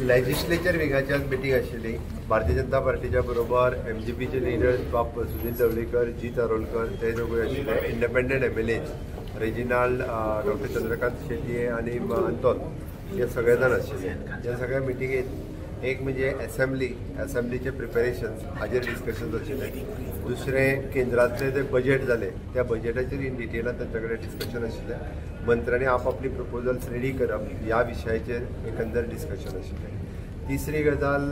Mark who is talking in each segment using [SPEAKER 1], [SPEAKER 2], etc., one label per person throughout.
[SPEAKER 1] Legislature विंगाची आज meeting आशिल्ली. भारतीय जनता पार्टीच्या बरोबर MGPचे लिडर्स बाब सुनील ढवळीकर, जी तरोलकर ते दोगूय आशिल्ले. Independent MLA Reginald, doctor Chandrakant Shetye आणि अंतोल हे सगळे जाण आशिल्ले. ह्या सगळ्या मिटिंगेत एक म्हणजे असेंब्लीचे प्रिपेरेशन्स हाजेर डिस्कशन आशिल्ले. दुसरें केंद्रातले जे बजेट जाले त्या बजेटाचेर इन डिटेलान तांचे कडेन डिस्कशन आशिल्लें. मंत्र्यांनी आपली प्रपोजल्स रेडी करप ह्या विशयाचेर एकंदर डिस्कशन आशिल्लें. तिसरी गजाल,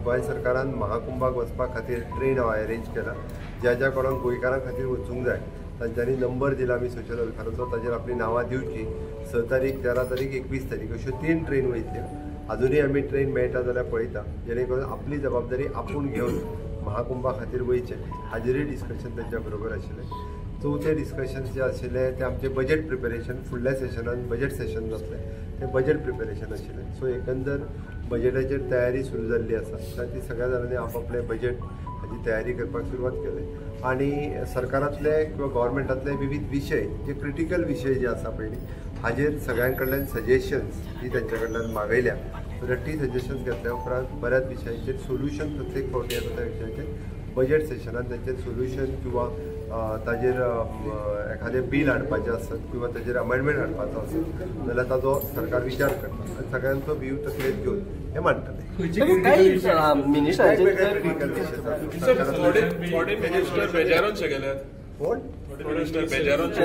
[SPEAKER 1] गोंय सरकारान महाकुंभाक वचपा खातीर ट्रेन हांव अरेंज केला. ज्या ज्या कोणाक गोंयकारां खातीर वचूंक जाय तांच्यांनी नंबर दिला आमी सोशल वेलफेराचो, ताचेर आपली नांवां दिवची. 6 तारीख, 13 तारीख, 21 तारीख अश्यो 3 ट्रेन वयतल्यो. अजूनय आमी ट्रेन मेळटा जाल्यार पळयता, जेणे करून आपली जबाबदारी आपूण घेवन महाकुंभा खातीर वयचें हाजेरूय डिस्कशन तांच्या बरोबर आशिल्लें. चवथे डिस्कशन जे आशिल्ले ते आमचे बजेट प्रिपेरेशन. फुडल्या सेशनान बजेट सेशन जातलें तें बजेट प्रिपेरेशन आशिल्लें. सो एकंदर बजेटाचेर तयारी सुरू जाल्ली आसा. ती सगळ्या जाणांनी आपले बजेट हाची तयारी करपाक सुरवात केली. आणि सरकारांतले किंवा गव्हर्मेंटातले विविध विशय जे क्रिटिकल विशय जे आसा पयली हाजेर सगळ्यां कडल्यान सजेशन्स जी तांच्या कडल्यान मागयल्या. 30 सजेशन्स घेतल्या उपरांत बऱ्याच विशयांचेर सोल्युशन प्रत्येक फावटी येता त्या विशयाचेर बजेट सेशनान तांचेर सोल्युशन किंवा ताजेर एखादें बील हाडपाचें आसत किंवा ताजेर अमेंडमेंट हाडपाचो आसत जाल्यार ताजो सरकार विचार करता आनी सगळ्यांचो व्ह्यू तकलेंत घेवन हें मांडटलें. कोण बेजारोच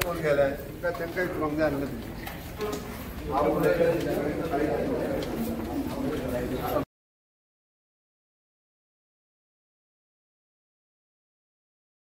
[SPEAKER 1] कोण गेला तांकां कळोंक जाय आसलें.